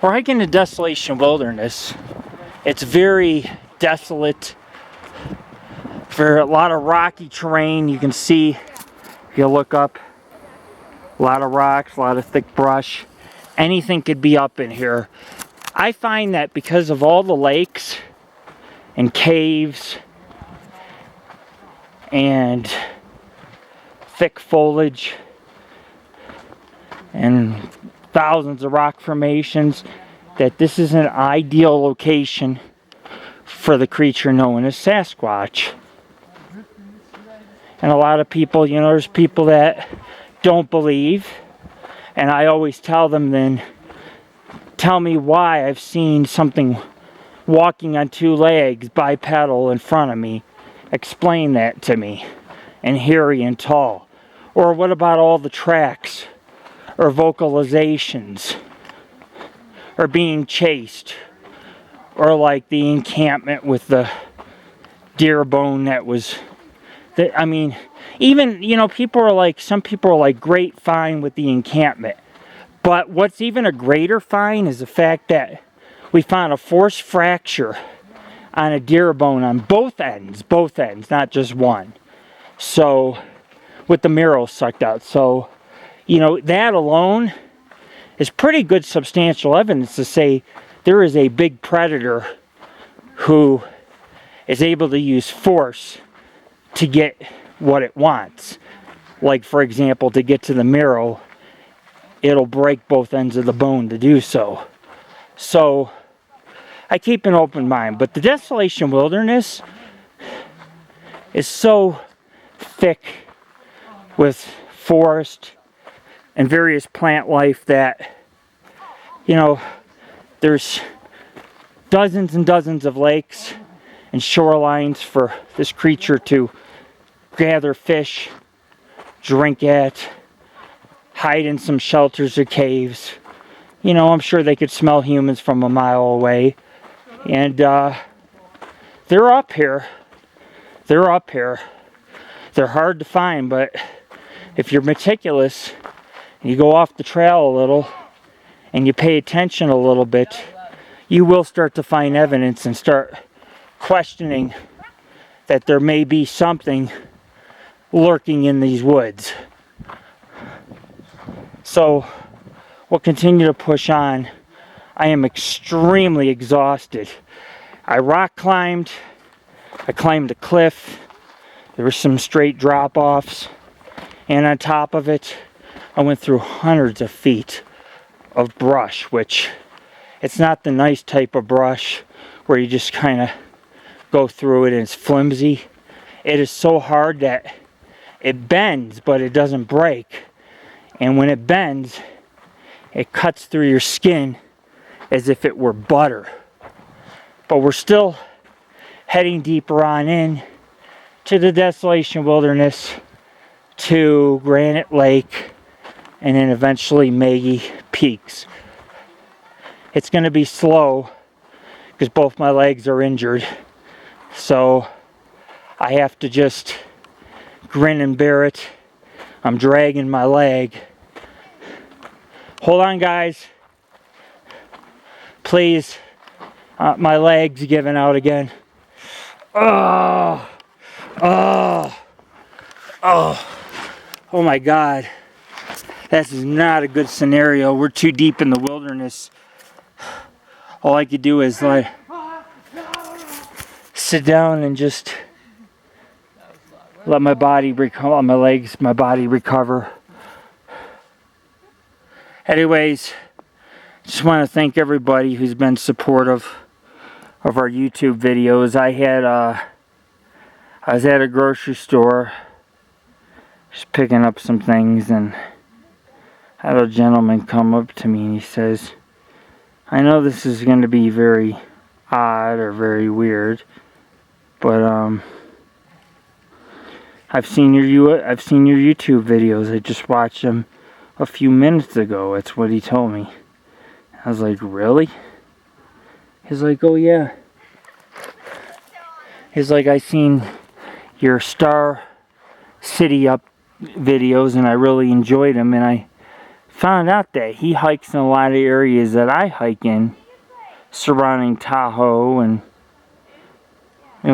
We're hiking the Desolation Wilderness. It's very desolate. For a lot of rocky terrain. You can see, if you look up, a lot of rocks, a lot of thick brush. Anything could be up in here. I find that because of all the lakes and caves and thick foliage and thousands of rock formations, that this is an ideal location for the creature known as Sasquatch. And a lot of people, you know, there's people that don't believe, and I always tell them, then tell me why I've seen something walking on two legs, bipedal, in front of me. Explain that to me. And hairy and tall. Or what about all the tracks? Or vocalizations? Or being chased? Or like the encampment with the deer bone that was... I mean, even, you know, people are like, some people are like, great, fine with the encampment. But what's even a greater find is the fact that we found a forced fracture on a deer bone on both ends, not just one. So, with the marrow sucked out. So, you know, that alone is pretty good substantial evidence to say there is a big predator who is able to use force to get what it wants. Like, for example, to get to the marrow, it'll break both ends of the bone to do so. So, I keep an open mind. But the Desolation Wilderness is so thick with forest and various plant life that, you know, there's dozens and dozens of lakes and shorelines for this creature to gather fish, drink at, hide in some shelters or caves. You know, I'm sure they could smell humans from a mile away. And they're up here. They're up here. They're hard to find, but if you're meticulous, and you go off the trail a little, and you pay attention a little bit, you will start to find evidence and start questioning that there may be something lurking in these woods. So we'll continue to push on. I am extremely exhausted. I rock climbed. I climbed a cliff. There were some straight drop-offs. And on top of it, I went through hundreds of feet of brush, which it's not the nice type of brush where you just kind of go through it and it's flimsy. It is so hard that it bends, but it doesn't break. And when it bends, it cuts through your skin as if it were butter. But we're still heading deeper on in to the Desolation Wilderness, to Granite Lake, and then eventually Maggie Peaks. It's going to be slow because both my legs are injured. So I have to just grin and bear it. I'm dragging my leg. Hold on, guys. Please. My leg's giving out again. Oh. Oh. Oh. Oh my God. This is not a good scenario. We're too deep in the wilderness. All I could do is like sit down and just let my body recover, my legs, my body recover. Anyways, just want to thank everybody who's been supportive of our YouTube videos. I was at a grocery store just picking up some things, and I had a gentleman come up to me and he says, I know this is going to be very odd or very weird, but I've seen your YouTube videos. I just watched them a few minutes ago. That's what he told me. I was like, really? He's like, oh yeah. He's like, I seen your Star City Up videos and I really enjoyed them, and I found out that he hikes in a lot of areas that I hike in, surrounding Tahoe and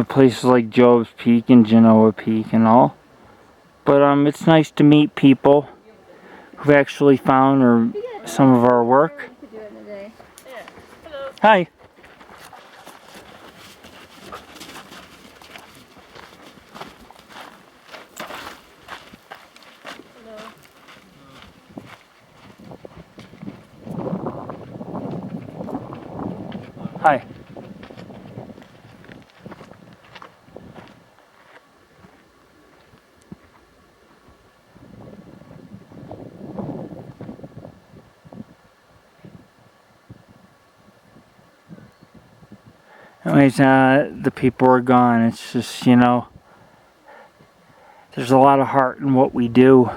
places like Job's Peak and Genoa Peak and all. But it's nice to meet people who've actually found some of our work. Hi. Hi. Anyways, the people are gone. It's just, there's a lot of heart in what we do.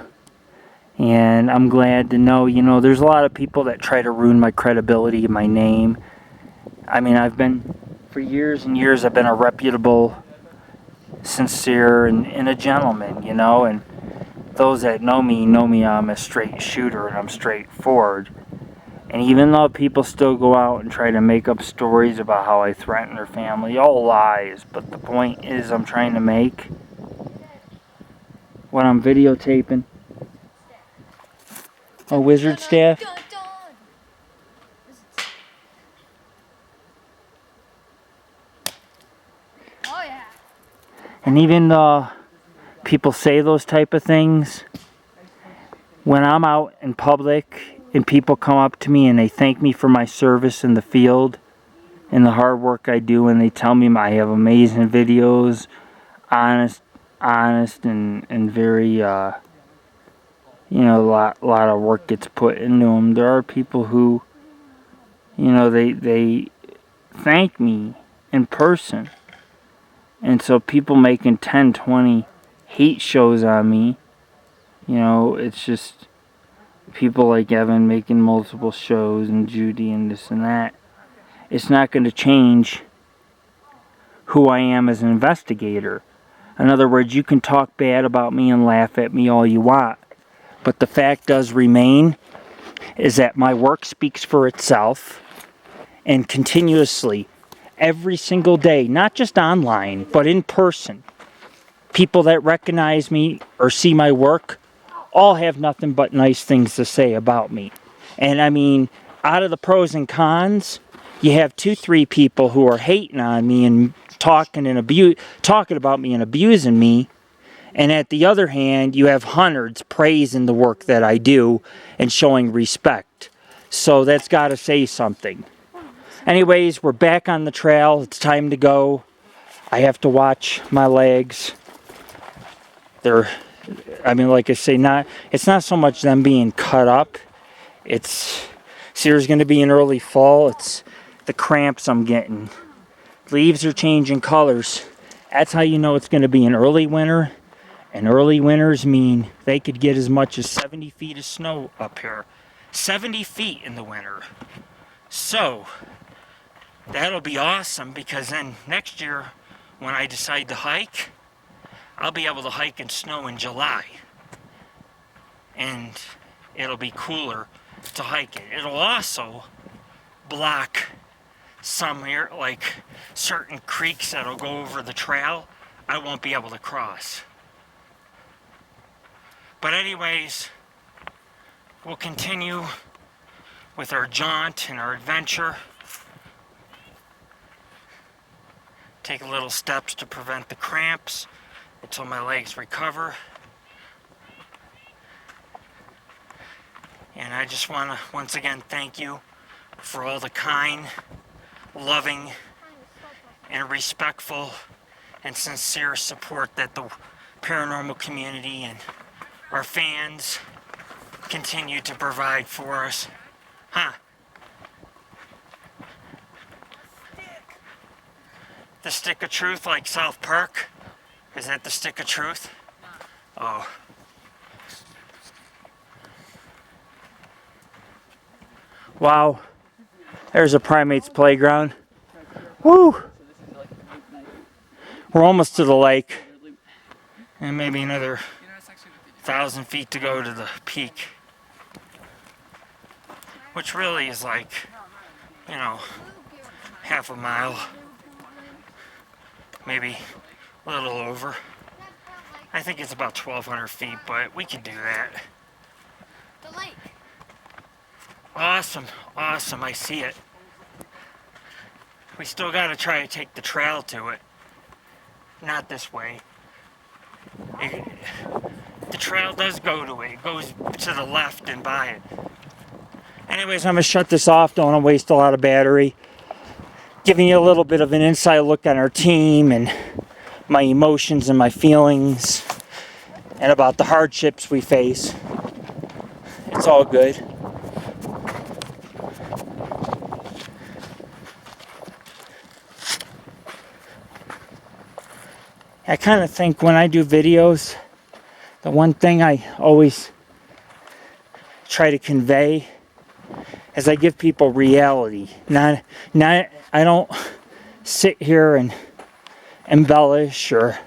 And I'm glad to know, there's a lot of people that try to ruin my credibility, my name. I mean, for years and years, I've been a reputable, sincere, and a gentleman, and those that know me I'm a straight shooter and I'm straightforward. And even though people still go out and try to make up stories about how I threaten their family, all lies, but the point is I'm trying to make when I'm videotaping. A wizard staff. Oh yeah. And even though people say those type of things, when I'm out in public and people come up to me and they thank me for my service in the field and the hard work I do, and they tell me I have amazing videos, honest and very, a lot of work gets put into them. There are people who, they thank me in person. And so people making 10, 20 hate shows on me, it's just people like Evan making multiple shows and Judy and this and that. It's not going to change who I am as an investigator. In other words, you can talk bad about me and laugh at me all you want. But the fact does remain is that my work speaks for itself, and continuously, every single day, not just online, but in person, people that recognize me or see my work all have nothing but nice things to say about me. And I mean, out of the pros and cons, you have 2-3 people who are hating on me and talking about me and abusing me. And at the other hand, you have hundreds praising the work that I do and showing respect. So that's got to say something. Anyways, we're back on the trail. It's time to go. I have to watch my legs. Like I say, it's not so much them being cut up. There's going to be an early fall. It's the cramps I'm getting. Leaves are changing colors. That's how you know it's going to be an early winter. And early winters mean they could get as much as 70 feet of snow up here. 70 feet in the winter. So, that'll be awesome, because then next year when I decide to hike, I'll be able to hike in snow in July. And it'll be cooler to hike it. It'll also block some here, like certain creeks that'll go over the trail, I won't be able to cross. But anyways, we'll continue with our jaunt and our adventure. Take little steps to prevent the cramps until my legs recover. And I just want to once again thank you for all the kind, loving, and respectful and sincere support that the paranormal community and our fans continue to provide for us. The stick of truth, like South Park? Is that the stick of truth? Oh. Wow. There's a primate's playground. Woo! We're almost to the lake. And maybe another 1,000 feet to go to the peak. which really is like, you know, half a mile, maybe a little over. I think it's about 1,200 feet, but we can do that. The lake. Awesome, awesome, I see it. We still gotta try to take the trail to it. Not this way. The trail does go to it. It goes to the left and by it. Anyways, I'm gonna shut this off. Don't want to waste a lot of battery. Giving you a little bit of an inside look on our team and my emotions and my feelings and about the hardships we face. It's all good. I kind of think when I do videos, the one thing I always try to convey is I give people reality. Not I don't sit here and embellish, or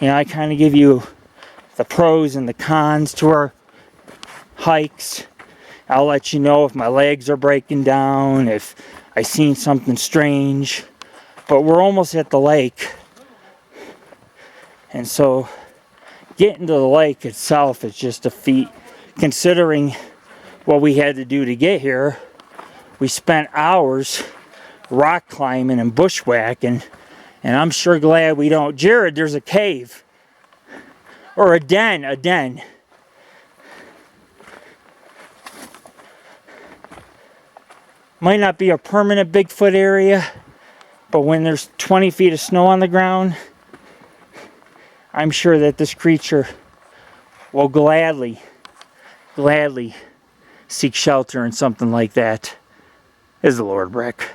I kind of give you the pros and the cons to our hikes. I'll let you know if my legs are breaking down, if I seen something strange. But we're almost at the lake, and so getting to the lake itself is just a feat. Considering what we had to do to get here, we spent hours rock climbing and bushwhacking, and I'm sure glad we don't. Jared, there's a cave, or a den. Might not be a permanent Bigfoot area, but when there's 20 feet of snow on the ground, I'm sure that this creature will gladly seek shelter in something like that. Is the Lord Brick.